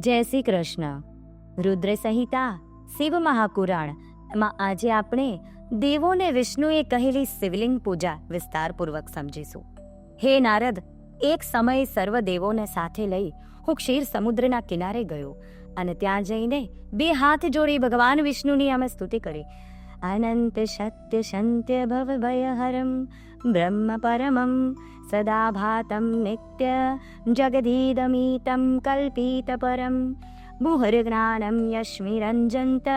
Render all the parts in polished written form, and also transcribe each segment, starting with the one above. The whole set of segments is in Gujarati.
જય શ્રી કૃષ્ણ. રુદ્ર સંહિતા શિવ મહાપુરાણમાં આજે આપણે દેવોને વિષ્ણુએ કહેલી શિવલિંગ પૂજા વિસ્તારપૂર્વક સમજીશું. હે નારદ, એક સમયે સર્વ દેવોને સાથે લઈ હું ક્ષીર સમુદ્રના કિનારે ગયો અને ત્યાં જઈને 2 હાથ જોડી ભગવાન વિષ્ણુની અમે સ્તુતિ કરી. અનંત સત્ય શંત્ય ભવ ભયહરમ બ્રહ્મ પરમમ સદા ભાતમ નિત્ય જગદીદમીતમ કલ્પિત પરમ મુહુર્જ્ઞાનમ યશ્મિરંજંત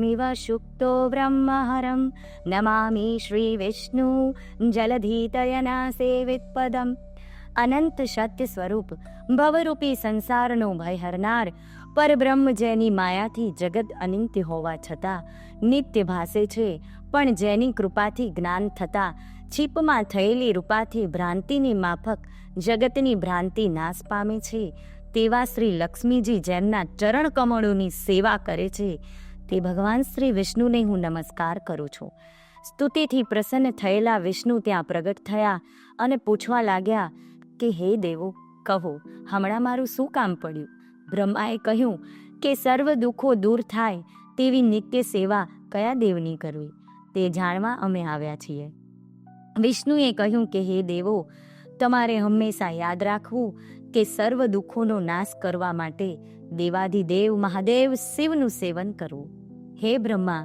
મિવ શુક્તો બ્રહ્મહરમ નમામિ શ્રી વિષ્ણુ જલધિતયના સેવિત પદમ. અનંત સત્ય સ્વરૂપ ભવરૂપી સંસારનો ભય હરનાર પરબ્રહ્મ જેની માયાથી જગત અનિત્ય હોવા છતાં નિત્ય ભાસે છે, પણ જેની કૃપાથી જ્ઞાન થતાં છીપમાં થયેલી રૂપાથી ભ્રાંતિની માફક જગતની ભ્રાંતિ નાશ પામે છે, તેવા શ્રી લક્ષ્મીજી જેમના ચરણ કમળોની સેવા કરે છે તે ભગવાન શ્રી વિષ્ણુને હું નમસ્કાર કરું છું. સ્તુતિથી પ્રસન્ન થયેલા વિષ્ણુ ત્યાં પ્રગટ થયા અને પૂછવા લાગ્યા કે હે દેવો, કહો હમણાં મારું શું કામ પડ્યું? બ્રહ્માએ કહ્યું કે સર્વ દુઃખો દૂર થાય તેવી નિત્ય સેવા કયા દેવની કરવી તે જાણવા અમે આવ્યા છીએ. વિષ્ણુએ કહ્યું કે હે દેવો, તમારે હંમેશા યાદ રાખવું કે સર્વ દુઃખોનો નાશ કરવા માટે દેવાધિદેવ મહાદેવ શિવનું સેવન કરવું. હે બ્રહ્મા,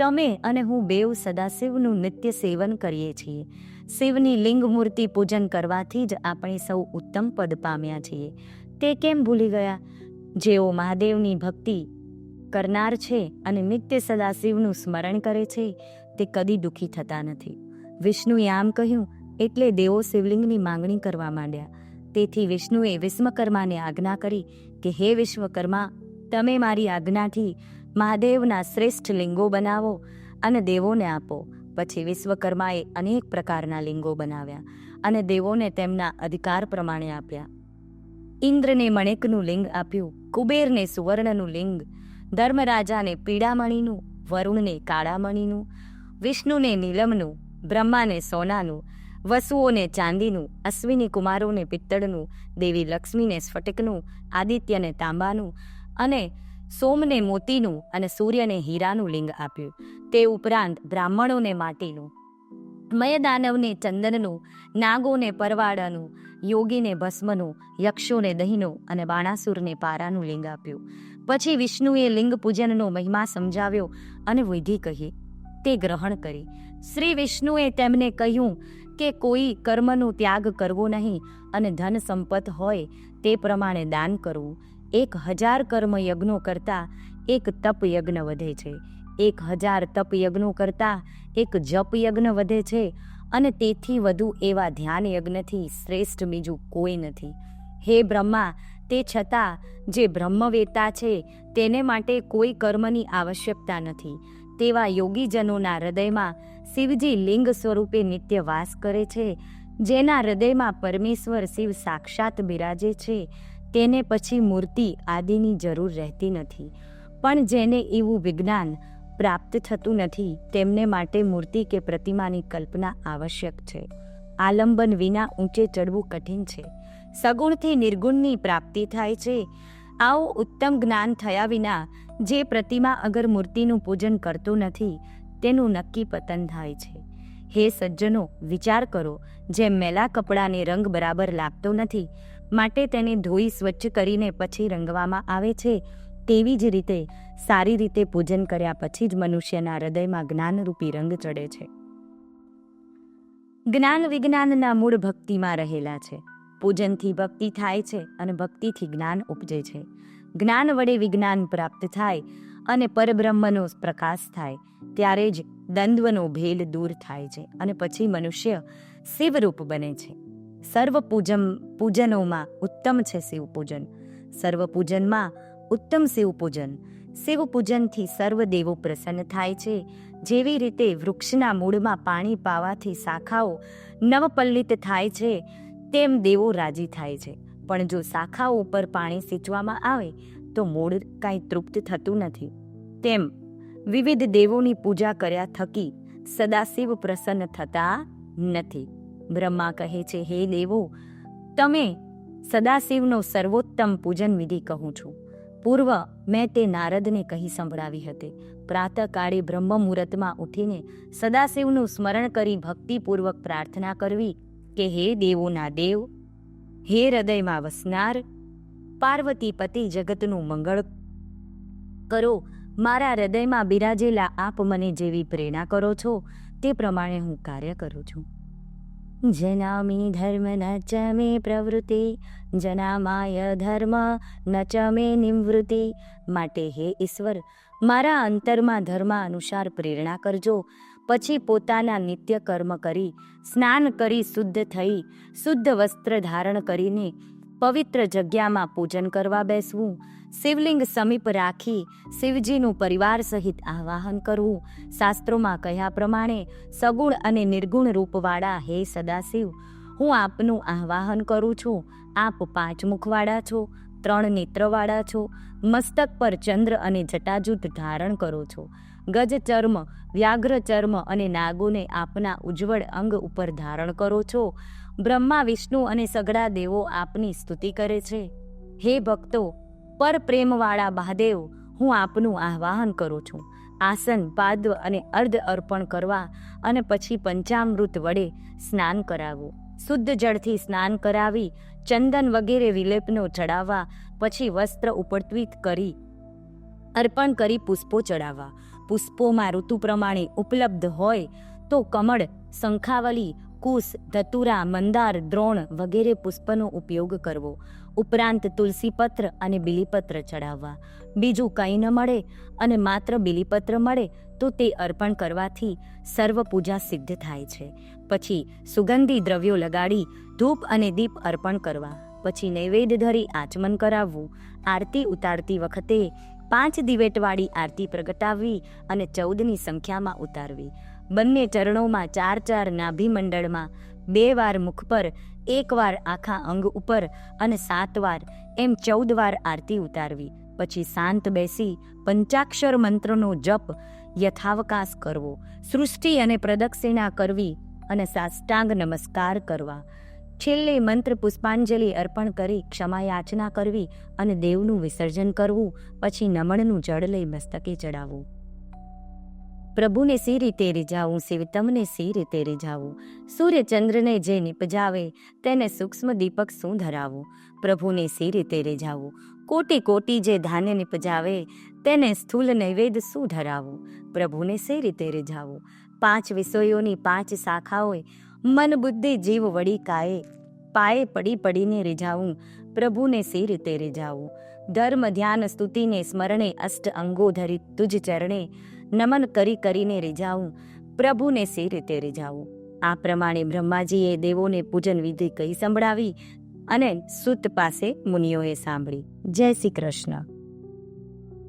તમે અને હું બેઉ સદાશિવનું નિત્ય સેવન કરીએ છીએ. શિવની લિંગ મૂર્તિ પૂજન કરવાથી જ આપણે સૌ ઉત્તમ પદ પામ્યા છીએ. તે કેમ ભૂલી ગયા? જેઓ મહાદેવની ભક્તિ કરનાર છે અને નિત્ય સદાશિવનું સ્મરણ કરે છે તે કદી દુઃખી થતા નથી. વિષ્ણુએ આમ કહ્યું એટલે દેવો શિવલિંગની માંગણી કરવા માંડ્યા. તેથી વિષ્ણુએ વિશ્વકર્માને આજ્ઞા કરી કે હે વિશ્વકર્મા, તમે મારી આજ્ઞાથી મહાદેવના શ્રેષ્ઠ લિંગો બનાવો અને દેવોને આપો. પછી વિશ્વકર્માએ અનેક પ્રકારના લિંગો બનાવ્યા અને દેવોને તેમના અધિકાર પ્રમાણે આપ્યા. ઇન્દ્રને મણેકનું લિંગ આપ્યું, કુબેરને સુવર્ણનું લિંગ, ધર્મરાજાને પીળામણીનું, વરુણને કાળામણીનું, વિષ્ણુને નીલમનું, બ્રહ્માને સોનાનું, વસુઓને ચાંદીનું, અશ્વિની કુમારોને પિત્તળનું, દેવી લક્ષ્મીને સ્ફટિકનું, આદિત્યને તાંબાનું અને સોમને મોતીનું અને સૂર્યને હીરાનું લિંગ આપ્યું. તે ઉપરાંત બ્રાહ્મણોને માટીનું, મયદાનવને ચંદનનું, નાગોને પરવાળાનું, યોગીને ભસ્મનું, યક્ષોને દહીંનું અને બાણાસુરને પારાનું લિંગ આપ્યું. પછી વિષ્ણુએ લિંગ પૂજનનો મહિમા સમજાવ્યો અને વિધિ કહી. તે ગ્રહણ કરી. શ્રી વિષ્ણુએ તેમને કહ્યું કે કોઈ કર્મનો ત્યાગ કરવો નહીં અને ધન સંપત્ત હોય તે પ્રમાણે દાન કરવું. 1000 કર્મ યજ્ઞો કરતાં એક તપ યજ્ઞ વધે છે, 1000 તપ યજ્ઞો કરતાં એક જપ યજ્ઞ વધે છે અને તેથી વધુ એવા ધ્યાન યજ્ઞથી શ્રેષ્ઠ બીજું કોઈ નથી. હે બ્રહ્મા, તે છતાં જે બ્રહ્મવેતા છે તેને માટે કોઈ કર્મની આવશ્યકતા નથી. તેવા યોગીજનોના હૃદયમાં શિવજી લિંગ સ્વરૂપે નિત્ય વાસ કરે છે. જેના હૃદયમાં પરમેશ્વર શિવ સાક્ષાત બિરાજે છે તેને પછી મૂર્તિ આદિની જરૂર રહેતી નથી. પણ જેને એવું વિજ્ઞાન પ્રાપ્ત થતું નથી તેમને માટે મૂર્તિ કે પ્રતિમાની કલ્પના આવશ્યક છે. આલંબન વિના ઊંચે ચડવું કઠિન છે. સગુણથી નિર્ગુણની પ્રાપ્તિ થાય છે. આવું ઉત્તમ જ્ઞાન થયા વિના જે પ્રતિમા અગર મૂર્તિનું પૂજન કરતો નથી તેનું નક્કી પતન થાય છે. હે સજ્જનો, વિચાર કરો, જેમ મેલા કપડાને રંગ બરાબર લાગતો નથી માટે તેને ધોઈ સ્વચ્છ કરીને પછી રંગવામાં આવે છે, તેવી જ રીતે સારી રીતે પૂજન કર્યા પછી જ મનુષ્યના હૃદયમાં જ્ઞાનરૂપી રંગ ચડે છે. જ્ઞાન વિજ્ઞાનના મૂળ ભક્તિમાં રહેલા છે. પૂજનથી ભક્તિ થાય છે અને ભક્તિથી જ્ઞાન ઉપજે છે. જ્ઞાન વડે વિજ્ઞાન પ્રાપ્ત થાય અને પરબ્રહ્મનો પ્રકાશ થાય ત્યારે જ દ્વંદ્વનો ભેદ દૂર થાય છે અને પછી મનુષ્ય શિવરૂપ બને છે. સર્વ પૂજનોમાં ઉત્તમ છે શિવ પૂજન. સર્વ પૂજનમાં ઉત્તમ શિવ પૂજન. શિવ પૂજનથી સર્વ દેવો પ્રસન્ન થાય છે. જેવી રીતે વૃક્ષના મૂળમાં પાણી પાવાથી શાખાઓ નવપલ્લિત થાય છે તેમ દેવો રાજી થાય છે. પણ જો શાખાઓ ઉપર પાણી સિંચવામાં આવે તો મૂળ કાંઈ તૃપ્ત થતું નથી. તેમ વિવિધ દેવોની પૂજા કર્યા થકી સદાશિવ પ્રસન્ન થતા નથી. બ્રહ્મા કહે છે, હે દેવો, તમે સદાશિવનો સર્વોત્તમ પૂજન વિધિ કહું છું. પૂર્વ મેં તે નારદને કહી સંભળાવી હતી. પ્રાતઃકાળે બ્રહ્મ મુહૂર્તમાં ઉઠીને સદાશિવનું સ્મરણ કરી ભક્તિપૂર્વક પ્રાર્થના કરવી કે હે દેવોના દેવ, હે હૃદયમાં વસનાર પાર્વતી પતિ જગતનું મંગળ કરો, મારા હૃદયમાં બિરાજેલા આપ મને જેવી પ્રેરણા કરો છો તે પ્રમાણે હું કાર્ય કરું છું. જનામી ધર્મ ન ચ મે પ્રવૃત્તિ, જનામાય ધર્મ ન ચ મે નિવૃત્તિ. માટે હે ઈશ્વર, મારા અંતરમાં ધર્મ અનુસાર પ્રેરણા કરજો. પછી પોતાના નિત્ય કર્મ કરી સ્નાન કરી શુદ્ધ થઈ શુદ્ધ વસ્ત્ર ધારણ કરીને પવિત્ર જગ્યામાં પૂજન કરવા બેસવું. શિવલિંગ સમીપ રાખી શિવજીનું પરિવાર સહિત આવાહન કરવું. શાસ્ત્રોમાં કહ્યા પ્રમાણે સગુણ અને નિર્ગુણ રૂપવાળા હે સદાશિવ, હું આપનું આવાહન કરું છું. આપ 5 મુખવાળા છો, 3 નેત્રવાળા છો, મસ્તક પર ચંદ્ર અને જટાજૂટ ધારણ કરો છો. ગજ ચર્મ, વ્યાઘ્ર ચર્મ અને નાગોને આપના ઉજ્જવળ અંગ ઉપર ધારણ કરો છો. બ્રહ્મા, વિષ્ણુ અને સઘળા દેવો આપની સ્તુતિ કરે છે. હે ભક્તો, પર પ્રેમવાળા મહાદેવ, હું આપનું આહ્વાન કરું છું. આસન, પાદ્વ અને અર્ધ અર્પણ કરવા અને પછી પંચામૃત વડે સ્નાન કરાવવું. શુદ્ધ જળથી સ્નાન કરાવી ચંદન વગેરે વિલેપનો ચડાવવા. પછી વસ્ત્ર ઉપટવિત કરી અર્પણ કરી પુષ્પો ચડાવવા. પુષ્પોમાં ઋતુ પ્રમાણે ઉપલબ્ધ હોય તો કમળ, શંખાવલી, કુશ, ધતુરા, મંદાર, દ્રોણ વગેરે પુષ્પનો ઉપયોગ કરવો. ઉપરાંત તુલસીપત્ર અને બિલીપત્ર ચડાવવા. બીજું કંઈ ન મળે અને માત્ર બિલીપત્ર મળે તો તે અર્પણ કરવાથી સર્વ પૂજા સિદ્ધ થાય છે. પછી સુગંધી દ્રવ્યો લગાડી ધૂપ અને દીપ અર્પણ કરવા. પછી નૈવેદ્ય ધરી આચમન કરાવવું. આરતી ઉતારતી વખતે 5 દિવેટવાળી આરતી પ્રગટાવવી અને 14ની સંખ્યામાં ઉતારવી. બંને ચરણોમાં 4 નાભિમંડળમાં 2 વાર મુખ પર, 1 વાર આખા અંગ ઉપર અને 7 વાર એમ 14 વાર આરતી ઉતારવી. પછી શાંત બેસી પંચાક્ષર મંત્રનો જપ યથાવકાશ કરવો. સૃષ્ટિ અને પ્રદક્ષિણા કરવી અને સાષ્ટાંગ નમસ્કાર કરવા. છેલ્લે મંત્ર પુષ્પાંજલિ અર્પણ કરી ક્ષમા યાચના કરવી અને દેવનું વિસર્જન કરવું. પછી નમણનું જળ લઈ મસ્તકે ચડાવવું. પ્રભુને સી રીતે રીઝાવું, શિવ તમને સી રીતે રીઝાવું. સૂર્યચંદ્રને જે નિપજાવે તેને સૂક્ષ્મ દીપક શું ધરાવું. પ્રભુને સી રીતે રીઝાવું. કોટી કોટી જે ધાન્ય નિપજાવે તેને સ્થૂલ નૈવેદ્ય શું ધરાવું. પ્રભુને સી રીતે રીઝાવું. 5 વિષયોની 5 શાખાઓય મન બુદ્ધિ જીવ વળી કાયે પાયે પડી પડીને રીઝાવું. પ્રભુને સી રીતે રીઝાવું. ધર્મ ધ્યાન સ્તુતિને સ્મરણે અષ્ટ અંગો ધરી તુજ ચરણે નમન કરી કરીને રીઝાવું. પ્રભુને સી રીતે રીઝાવું. આ પ્રમાણે બ્રહ્માજીએ દેવોને પૂજન વિધિ કહી સંભળાવી અને સુત પાસે મુનિઓએ સાંભળી. જય શ્રી કૃષ્ણ.